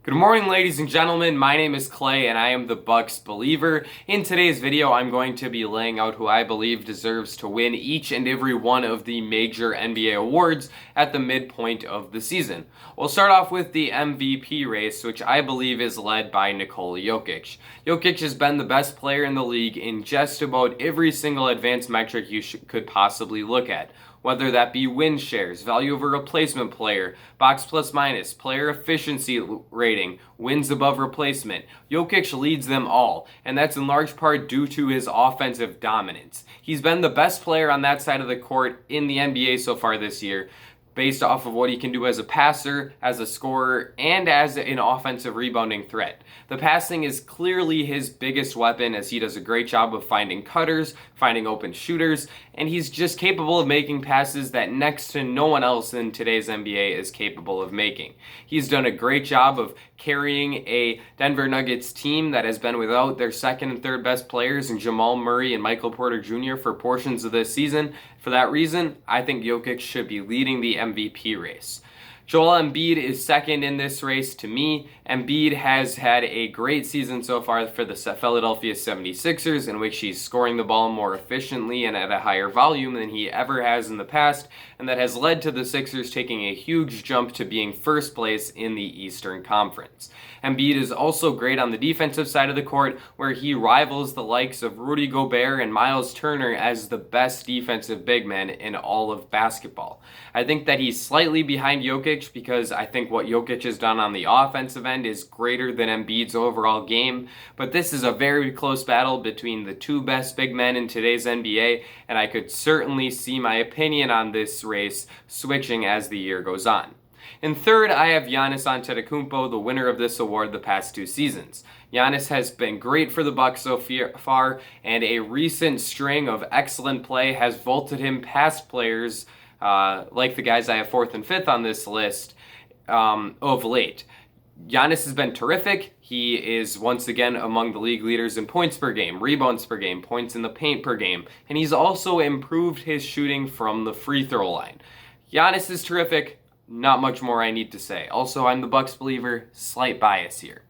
Good morning, ladies and gentlemen. My name is Clay, and I am the Bucks believer. In today's video, I'm going to be laying out who I believe deserves to win each and every one of the major NBA awards at the midpoint of the season. We'll start off with the MVP race, which I believe is led by Nikola Jokic. Jokic has been the best player in the league in just about every single advanced metric you could possibly look at. Whether that be win shares, value over replacement player, box plus minus, player efficiency rating, wins above replacement. Jokic leads them all, and that's in large part due to his offensive dominance. He's been the best player on that side of the court in the NBA so far this year, based off of what he can do as a passer, as a scorer, and as an offensive rebounding threat. The passing is clearly his biggest weapon, as he does a great job of finding cutters, finding open shooters, and he's just capable of making passes that next to no one else in today's NBA is capable of making. He's done a great job of carrying a Denver Nuggets team that has been without their second and third best players in Jamal Murray and Michael Porter Jr. for portions of this season. For that reason, I think Jokic should be leading the MVP race. Joel Embiid is second in this race to me. Embiid has had a great season so far for the Philadelphia 76ers, in which he's scoring the ball more efficiently and at a higher volume than he ever has in the past, and that has led to the Sixers taking a huge jump to being first place in the Eastern Conference. Embiid is also great on the defensive side of the court, where he rivals the likes of Rudy Gobert and Miles Turner as the best defensive big men in all of basketball. I think that he's slightly behind Jokic because I think what Jokic has done on the offensive end is greater than Embiid's overall game, but this is a very close battle between the two best big men in today's NBA, and I could certainly see my opinion on this race switching as the year goes on. In third, I have Giannis Antetokounmpo, the winner of this award the past two seasons. Giannis has been great for the Bucks so far, and a recent string of excellent play has vaulted him past players like the guys I have fourth and fifth on this list of late. Giannis has been terrific. He is once again among the league leaders in points per game, rebounds per game, points in the paint per game, and he's also improved his shooting from the free throw line. Giannis is terrific. Not much more I need to say. Also, I'm the Bucks believer, slight bias here.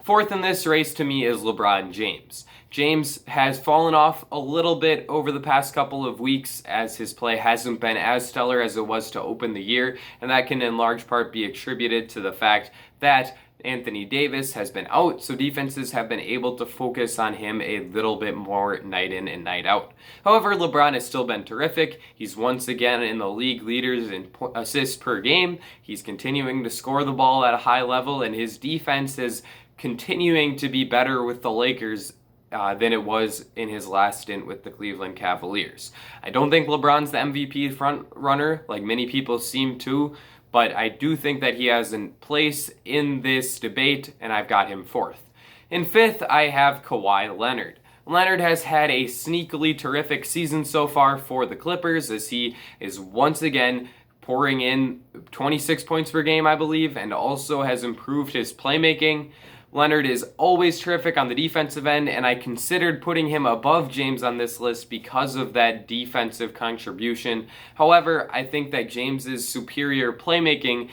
Fourth in this race to me is LeBron James. James has fallen off a little bit over the past couple of weeks as his play hasn't been as stellar as it was to open the year, and that can in large part be attributed to the fact that Anthony Davis has been out, so defenses have been able to focus on him a little bit more night in and night out. However, LeBron has still been terrific. He's once again in the league leaders in assists per game. He's continuing to score the ball at a high level, and his defense is continuing to be better with the Lakers than it was in his last stint with the Cleveland Cavaliers. I don't think LeBron's the MVP front runner like many people seem to, but I do think that he has a place in this debate, and I've got him fourth. In fifth, I have Kawhi Leonard. Leonard has had a sneakily terrific season so far for the Clippers, as he is once again pouring in 26 points per game, I believe, and also has improved his playmaking. Leonard is always terrific on the defensive end, and I considered putting him above James on this list because of that defensive contribution. However, I think that James's superior playmaking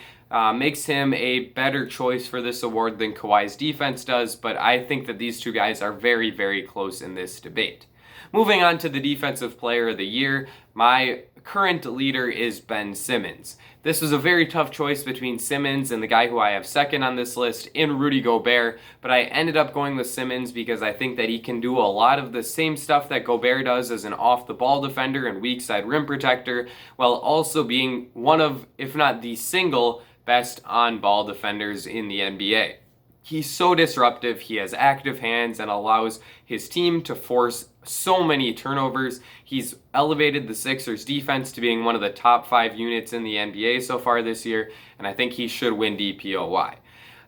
makes him a better choice for this award than Kawhi's defense does, but I think that these two guys are very, very close in this debate. Moving on to the Defensive Player of the Year, my current leader is Ben Simmons. This was a very tough choice between Simmons and the guy who I have second on this list in Rudy Gobert, but I ended up going with Simmons because I think that he can do a lot of the same stuff that Gobert does as an off-the-ball defender and weak side rim protector, while also being one of, if not the single, best on-ball defenders in the NBA. He's so disruptive, he has active hands and allows his team to force so many turnovers. He's elevated the Sixers defense to being one of the top 5 units in the NBA so far this year, and I think he should win DPOY.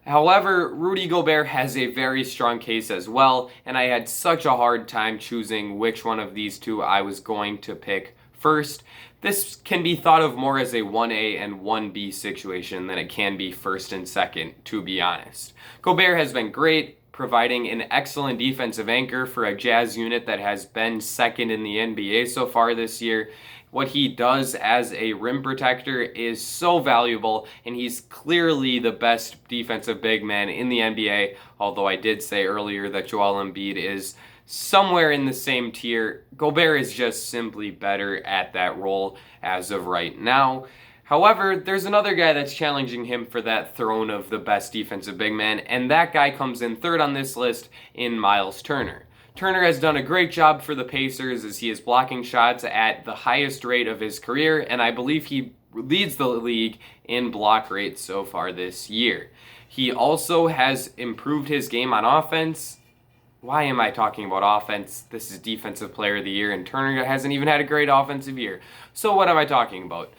However, Rudy Gobert has a very strong case as well, and I had such a hard time choosing which one of these two I was going to pick first. This can be thought of more as a 1A and 1B situation than it can be first and second, to be honest. Gobert has been great, providing an excellent defensive anchor for a Jazz unit that has been second in the NBA so far this year. What he does as a rim protector is so valuable, and he's clearly the best defensive big man in the NBA, although I did say earlier that Joel Embiid is somewhere in the same tier. Gobert is just simply better at that role as of right now. However, there's another guy that's challenging him for that throne of the best defensive big man, and that guy comes in third on this list in Miles Turner. Turner has done a great job for the Pacers as he is blocking shots at the highest rate of his career, and I believe he leads the league in block rate so far this year. He also has improved his game on offense. Why am I talking about offense? This is Defensive Player of the Year, and Turner hasn't even had a great offensive year. So what am I talking about?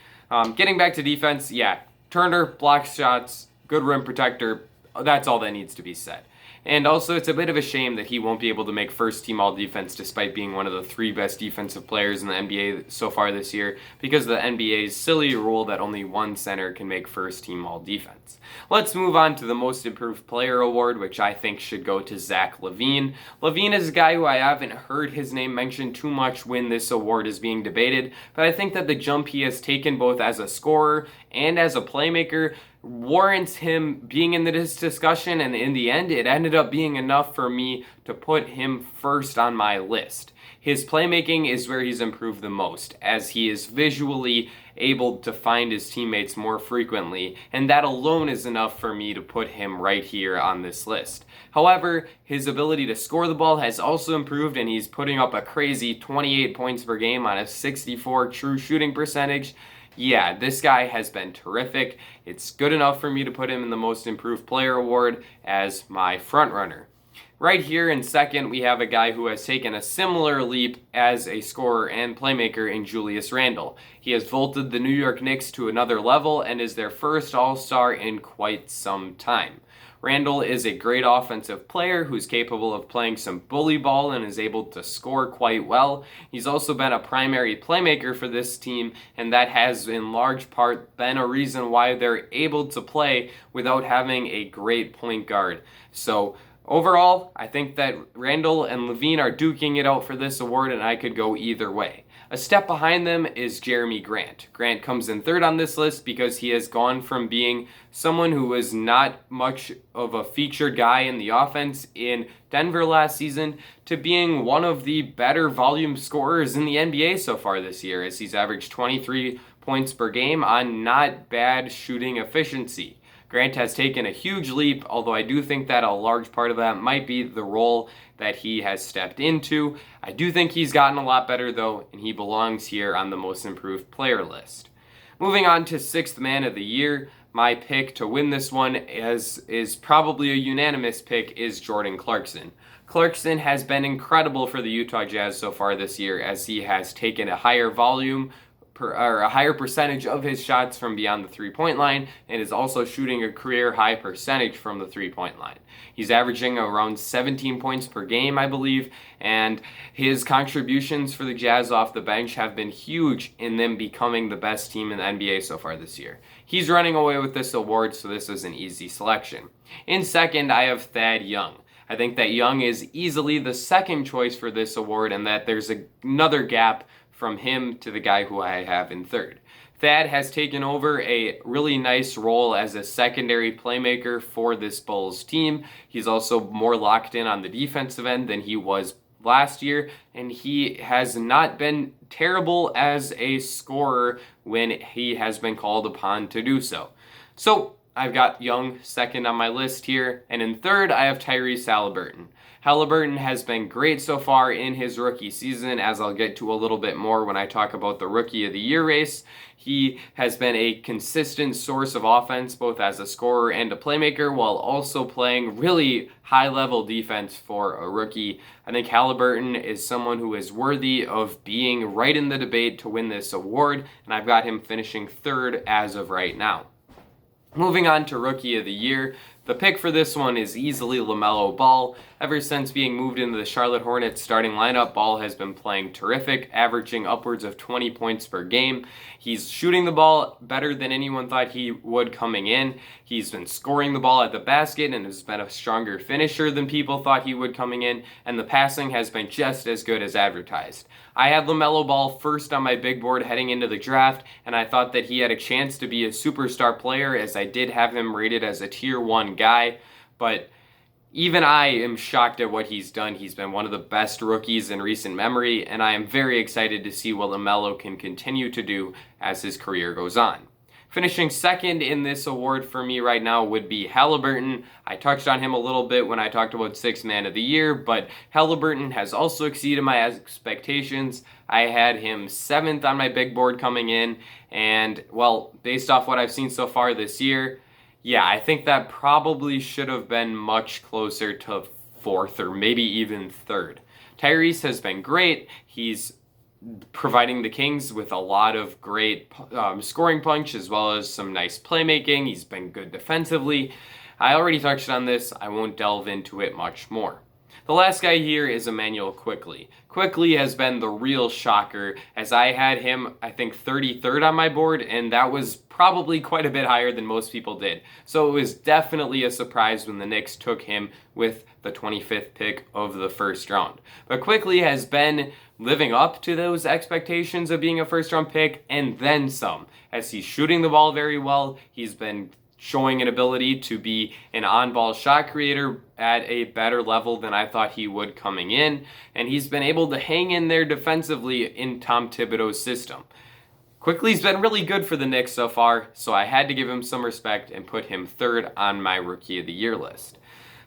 Getting back to defense, yeah, Turner blocks shots, good rim protector, that's all that needs to be said. And also, it's a bit of a shame that he won't be able to make first team all defense despite being one of the 3 best defensive players in the NBA so far this year, because of the NBA's silly rule that only one center can make first team all defense. Let's move on to the most improved player award, which I think should go to Zach LaVine. LaVine is a guy who I haven't heard his name mentioned too much when this award is being debated, but I think that the jump he has taken both as a scorer and as a playmaker warrants him being in this discussion, and in the end it ended up being enough for me to put him first on my list. His playmaking is where he's improved the most, as he is visually able to find his teammates more frequently, and that alone is enough for me to put him right here on this list. However, his ability to score the ball has also improved, and he's putting up a crazy 28 points per game on a 64 true shooting percentage. Yeah, this guy has been terrific. It's good enough for me to put him in the Most Improved Player award as my frontrunner. Right here in second, we have a guy who has taken a similar leap as a scorer and playmaker in Julius Randle. He has vaulted the New York Knicks to another level and is their first All-Star in quite some time. Randle is a great offensive player who's capable of playing some bully ball and is able to score quite well. He's also been a primary playmaker for this team, and that has in large part been a reason why they're able to play without having a great point guard. So overall, I think that Randle and LaVine are duking it out for this award, and I could go either way. A step behind them is Jeremy Grant. Grant comes in third on this list because he has gone from being someone who was not much of a featured guy in the offense in Denver last season to being one of the better volume scorers in the NBA so far this year, as he's averaged 23 points per game on not bad shooting efficiency. Grant has taken a huge leap, although I do think that a large part of that might be the role that he has stepped into. I do think he's gotten a lot better though, and he belongs here on the Most Improved Player list. Moving on to Sixth Man of the Year, my pick to win this one is probably a unanimous pick is Jordan Clarkson. Clarkson has been incredible for the Utah Jazz so far this year, as he has taken a higher volume or a higher percentage of his shots from beyond the three-point line, and is also shooting a career high percentage from the three-point line. He's averaging around 17 points per game, I believe, and his contributions for the Jazz off the bench have been huge in them becoming the best team in the NBA so far this year. He's running away with this award, so this is an easy selection. In second, I have Thad Young. I think that Young is easily the second choice for this award, and that there's another gap from him to the guy who I have in third. Thad has taken over a really nice role as a secondary playmaker for this Bulls team. He's also more locked in on the defensive end than he was last year, and he has not been terrible as a scorer when he has been called upon to do so. So I've got Young second on my list here, and in third I have Tyrese Haliburton. Haliburton has been great so far in his rookie season, as I'll get to a little bit more when I talk about the Rookie of the Year race. He has been a consistent source of offense, both as a scorer and a playmaker, while also playing really high-level defense for a rookie. I think Haliburton is someone who is worthy of being right in the debate to win this award, and I've got him finishing third as of right now. Moving on to Rookie of the Year, The pick for this one is easily LaMelo Ball. Ever since being moved into the Charlotte Hornets starting lineup, Ball has been playing terrific, averaging upwards of 20 points per game. He's shooting the ball better than anyone thought he would coming in. He's been scoring the ball at the basket and has been a stronger finisher than people thought he would coming in, and the passing has been just as good as advertised. I had LaMelo Ball first on my big board heading into the draft, and I thought that he had a chance to be a superstar player, as I did have him rated as a tier 1 guy, but even I am shocked at what he's done. He's been one of the best rookies in recent memory, and I am very excited to see what LaMelo can continue to do as his career goes on. Finishing second in this award for me right now would be Halliburton. I touched on him a little bit when I talked about Sixth Man of the Year, but Halliburton has also exceeded my expectations. I had him 7th on my big board coming in, and well, based off what I've seen so far this year, yeah, I think that probably should have been much closer to 4th or maybe even 3rd. Tyrese has been great. He's providing the Kings with a lot of great scoring punch as well as some nice playmaking. He's been good defensively. I already touched on this. I won't delve into it much more. The last guy here is Immanuel Quickley. Quickley has been the real shocker, as I had him, I think, 33rd on my board, and that was probably quite a bit higher than most people did. So it was definitely a surprise when the Knicks took him with the 25th pick of the first round. But Quickley has been living up to those expectations of being a first-round pick, and then some, as he's shooting the ball very well. He's been showing an ability to be an on-ball shot creator at a better level than I thought he would coming in, and he's been able to hang in there defensively in Tom Thibodeau's system. Quickley's been really good for the Knicks so far, so I had to give him some respect and put him 3rd on my Rookie of the Year list.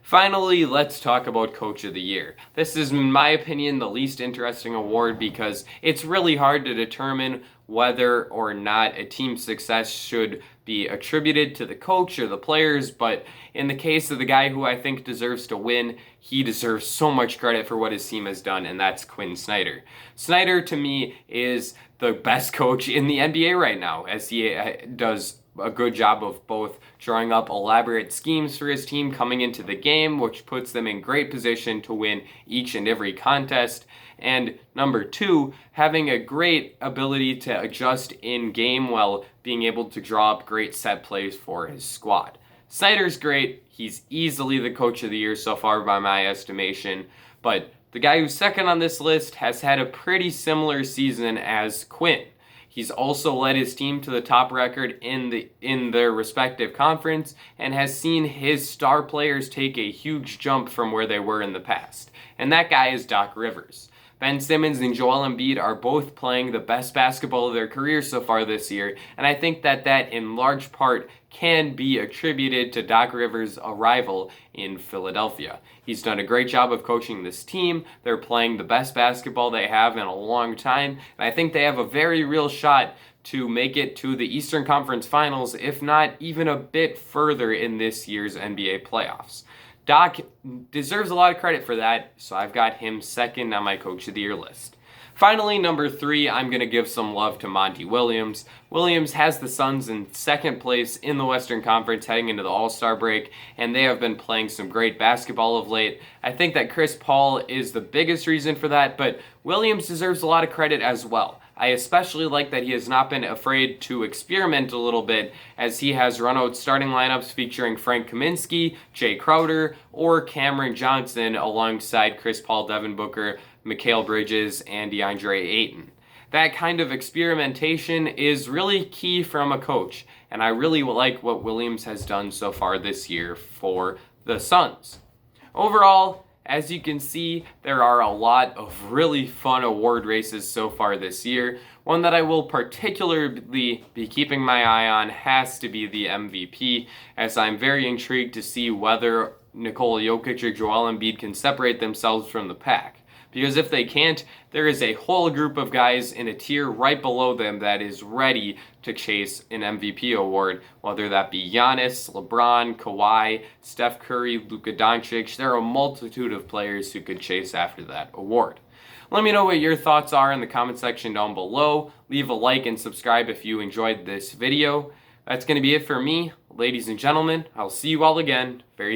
Finally, let's talk about Coach of the Year. This is, in my opinion, the least interesting award because it's really hard to determine whether or not a team's success should be attributed to the coach or the players, but in the case of the guy who I think deserves to win, he deserves so much credit for what his team has done, and that's Quinn Snyder. Snyder, to me, is the best coach in the NBA right now, as he does a good job of both drawing up elaborate schemes for his team coming into the game, which puts them in great position to win each and every contest, and number 2, having a great ability to adjust in game while being able to draw up great set plays for his squad. Snyder's great. He's easily the Coach of the Year so far by my estimation, but the guy who's second on this list has had a pretty similar season as Quinn. He's also led his team to the top record in their respective conference and has seen his star players take a huge jump from where they were in the past. And that guy is Doc Rivers. Ben Simmons and Joel Embiid are both playing the best basketball of their careers so far this year, and I think that in large part can be attributed to Doc Rivers' arrival in Philadelphia. He's done a great job of coaching this team. They're playing the best basketball they have in a long time, and I think they have a very real shot to make it to the Eastern Conference Finals, if not even a bit further in this year's NBA playoffs. Doc deserves a lot of credit for that, so I've got him second on my Coach of the Year list. Finally, number 3, I'm going to give some love to Monty Williams. Williams has the Suns in second place in the Western Conference heading into the All-Star break, and they have been playing some great basketball of late. I think that Chris Paul is the biggest reason for that, but Williams deserves a lot of credit as well. I especially like that he has not been afraid to experiment a little bit, as he has run out starting lineups featuring Frank Kaminsky, Jay Crowder, or Cameron Johnson alongside Chris Paul, Devin Booker, Mikal Bridges, and DeAndre Ayton. That kind of experimentation is really key from a coach, and I really like what Williams has done so far this year for the Suns. Overall, as you can see, there are a lot of really fun award races so far this year. One that I will particularly be keeping my eye on has to be the MVP, as I'm very intrigued to see whether Nikola Jokic or Joel Embiid can separate themselves from the pack. Because if they can't, there is a whole group of guys in a tier right below them that is ready to chase an MVP award, whether that be Giannis, LeBron, Kawhi, Steph Curry, Luka Doncic. There are a multitude of players who could chase after that award. Let me know what your thoughts are in the comment section down below. Leave a like and subscribe if you enjoyed this video. That's going to be it for me. ladies and gentlemen, I'll see you all again very